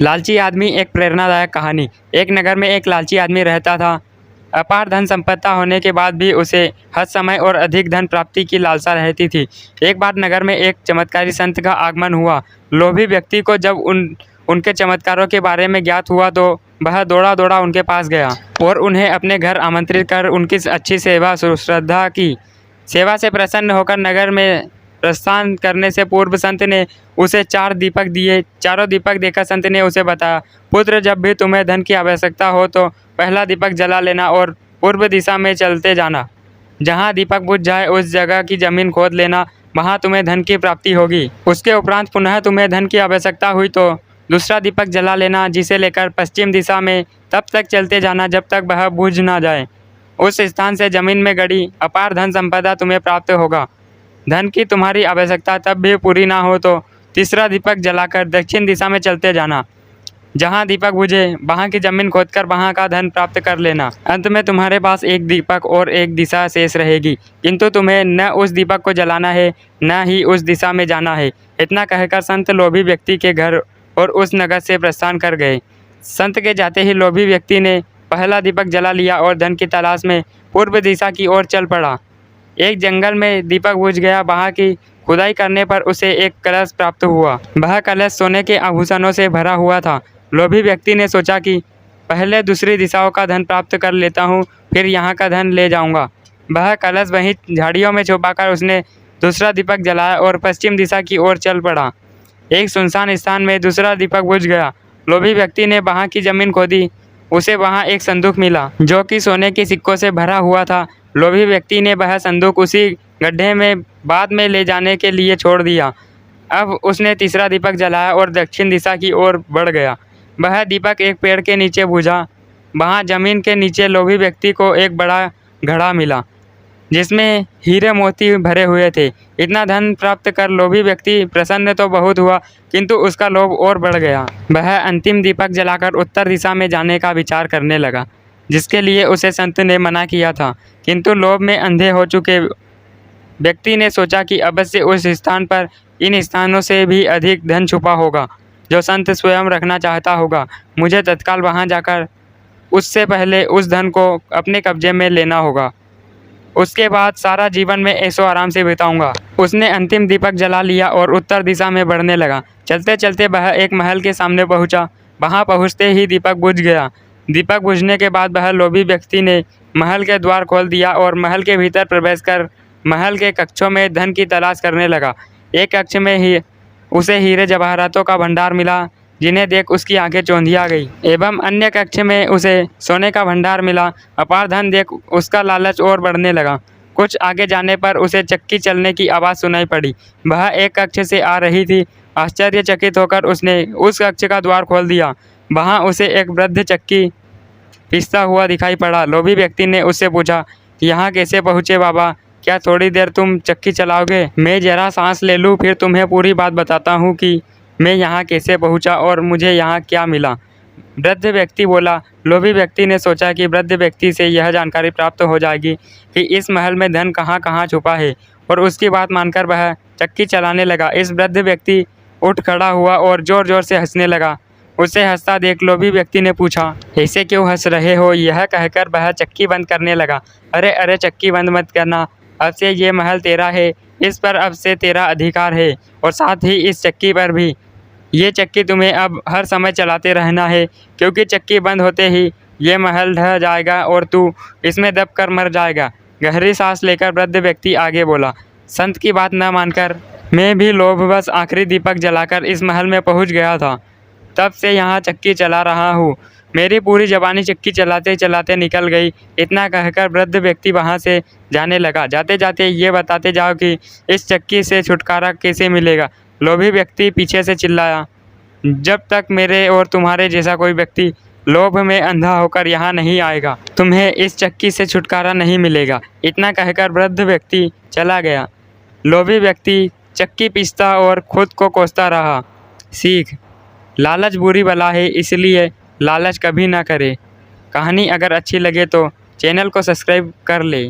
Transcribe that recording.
लालची आदमी एक प्रेरणादायक कहानी। एक नगर में एक लालची आदमी रहता था। अपार धन संपत्ति होने के बाद भी उसे हर समय और अधिक धन प्राप्ति की लालसा रहती थी। एक बार नगर में एक चमत्कारी संत का आगमन हुआ। लोभी व्यक्ति को जब उनके चमत्कारों के बारे में ज्ञात हुआ तो वह दौड़ा दौड़ा उनके पास गया और उन्हें अपने घर आमंत्रित कर उनकी अच्छी सेवा सुश्रद्धा की। सेवा से प्रसन्न होकर नगर में प्रस्थान करने से पूर्व संत ने उसे 4 दीपक दिए। चारों दीपक देकर संत ने उसे बताया, पुत्र, जब भी तुम्हें धन की आवश्यकता हो तो पहला दीपक जला लेना और पूर्व दिशा में चलते जाना। जहाँ दीपक बुझ जाए उस जगह की जमीन खोद लेना, वहाँ तुम्हें धन की प्राप्ति होगी। उसके उपरांत पुनः तुम्हें धन की आवश्यकता हुई तो दूसरा दीपक जला लेना, जिसे लेकर पश्चिम दिशा में तब तक चलते जाना जब तक वह बुझ ना जाए। उस स्थान से जमीन में गड़ी अपार धन संपदा तुम्हें प्राप्त होगा। धन की तुम्हारी आवश्यकता तब भी पूरी ना हो तो तीसरा दीपक जलाकर दक्षिण दिशा में चलते जाना। जहाँ दीपक बुझे वहाँ की जमीन खोदकर वहाँ का धन प्राप्त कर लेना। अंत में तुम्हारे पास एक दीपक और एक दिशा शेष रहेगी, किंतु तुम्हें न उस दीपक को जलाना है न ही उस दिशा में जाना है। इतना कहकर संत लोभी व्यक्ति के घर और उस नगर से प्रस्थान कर गए। संत के जाते ही लोभी व्यक्ति ने पहला दीपक जला लिया और धन की तलाश में पूर्व दिशा की ओर चल पड़ा। एक जंगल में दीपक बुझ गया। वहाँ की खुदाई करने पर उसे एक कलश प्राप्त हुआ। वह कलश सोने के आभूषणों से भरा हुआ था। लोभी व्यक्ति ने सोचा कि पहले दूसरी दिशाओं का धन प्राप्त कर लेता हूँ, फिर यहाँ का धन ले जाऊँगा। वह कलश वहीं झाड़ियों में छुपाकर उसने दूसरा दीपक जलाया और पश्चिम दिशा की ओर चल पड़ा। एक सुनसान स्थान में दूसरा दीपक बुझ गया। लोभी व्यक्ति ने वहाँ की जमीन खोदी। उसे वहाँ एक संदूक मिला जो कि सोने के सिक्कों से भरा हुआ था। लोभी व्यक्ति ने वह संदूक उसी गड्ढे में बाद में ले जाने के लिए छोड़ दिया। अब उसने तीसरा दीपक जलाया और दक्षिण दिशा की ओर बढ़ गया। वह दीपक एक पेड़ के नीचे बुझा। वहाँ जमीन के नीचे लोभी व्यक्ति को एक बड़ा घड़ा मिला जिसमें हीरे मोती भरे हुए थे। इतना धन प्राप्त कर लोभी व्यक्ति प्रसन्न तो बहुत हुआ, किंतु उसका लोभ और बढ़ गया। वह अंतिम दीपक जलाकर उत्तर दिशा में जाने का विचार करने लगा, जिसके लिए उसे संत ने मना किया था। किंतु लोभ में अंधे हो चुके व्यक्ति ने सोचा कि अवश्य उस स्थान पर इन स्थानों से भी अधिक धन छुपा होगा जो संत स्वयं रखना चाहता होगा। मुझे तत्काल वहां जाकर उससे पहले उस धन को अपने कब्जे में लेना होगा। उसके बाद सारा जीवन में ऐशो आराम से बिताऊंगा। उसने अंतिम दीपक जला लिया और उत्तर दिशा में बढ़ने लगा। चलते चलते वह एक महल के सामने पहुंचा। वहां पहुंचते ही दीपक बुझ गया। दीपक बुझने के बाद वह लोभी व्यक्ति ने महल के द्वार खोल दिया और महल के भीतर प्रवेश कर महल के कक्षों में धन की तलाश करने लगा। एक कक्ष में ही उसे हीरे जवाहरातों का भंडार मिला, जिन्हें देख उसकी आंखें चौंधिया गई। एवं अन्य कक्ष में उसे सोने का भंडार मिला। अपार धन देख उसका लालच और बढ़ने लगा। कुछ आगे जाने पर उसे चक्की चलने की आवाज़ सुनाई पड़ी। वह एक कक्ष से आ रही थी। आश्चर्यचकित होकर उसने उस कक्ष का द्वार खोल दिया। वहाँ उसे एक वृद्ध चक्की पीसता हुआ दिखाई पड़ा। लोभी व्यक्ति ने उससे पूछा, यहाँ कैसे पहुँचे बाबा? क्या थोड़ी देर तुम चक्की चलाओगे? मैं ज़रा सांस ले लूँ, फिर तुम्हें पूरी बात बताता हूँ कि मैं यहाँ कैसे पहुँचा और मुझे यहाँ क्या मिला। वृद्ध व्यक्ति बोला। लोभी व्यक्ति ने सोचा कि वृद्ध व्यक्ति से यह जानकारी प्राप्त हो जाएगी कि इस महल में धन कहाँ कहाँ छुपा है, और उसकी बात मानकर वह चक्की चलाने लगा। इस वृद्ध व्यक्ति उठ खड़ा हुआ और ज़ोर ज़ोर से हंसने लगा। उसे हंसता देख लोभी व्यक्ति ने पूछा, ऐसे क्यों हंस रहे हो? यह कहकर वह चक्की बंद करने लगा। अरे अरे, चक्की बंद मत करना। अब से ये महल तेरा है। इस पर अब से तेरा अधिकार है और साथ ही इस चक्की पर भी। ये चक्की तुम्हें अब हर समय चलाते रहना है, क्योंकि चक्की बंद होते ही ये महल ढह जाएगा और तू इसमें दब कर मर जाएगा। गहरी सांस लेकर वृद्ध व्यक्ति आगे बोला। संत की बात न मानकर मैं भी लोभवश आखिरी दीपक जलाकर इस महल में पहुंच गया था। तब से यहाँ चक्की चला रहा हूँ। मेरी पूरी जवानी चक्की चलाते चलाते निकल गई। इतना कहकर वृद्ध व्यक्ति वहाँ से जाने लगा। जाते जाते ये बताते जाओ कि इस चक्की से छुटकारा कैसे मिलेगा? लोभी व्यक्ति पीछे से चिल्लाया, जब तक मेरे और तुम्हारे जैसा कोई व्यक्ति लोभ में अंधा होकर यहाँ नहीं आएगा, तुम्हें इस चक्की से छुटकारा नहीं मिलेगा। इतना कहकर वृद्ध व्यक्ति चला गया। लोभी व्यक्ति चक्की पीसता और खुद को कोसता रहा। सीख: लालच बुरी बला है, इसलिए लालच कभी ना करे। कहानी अगर अच्छी लगे तो चैनल को सब्सक्राइब कर ले।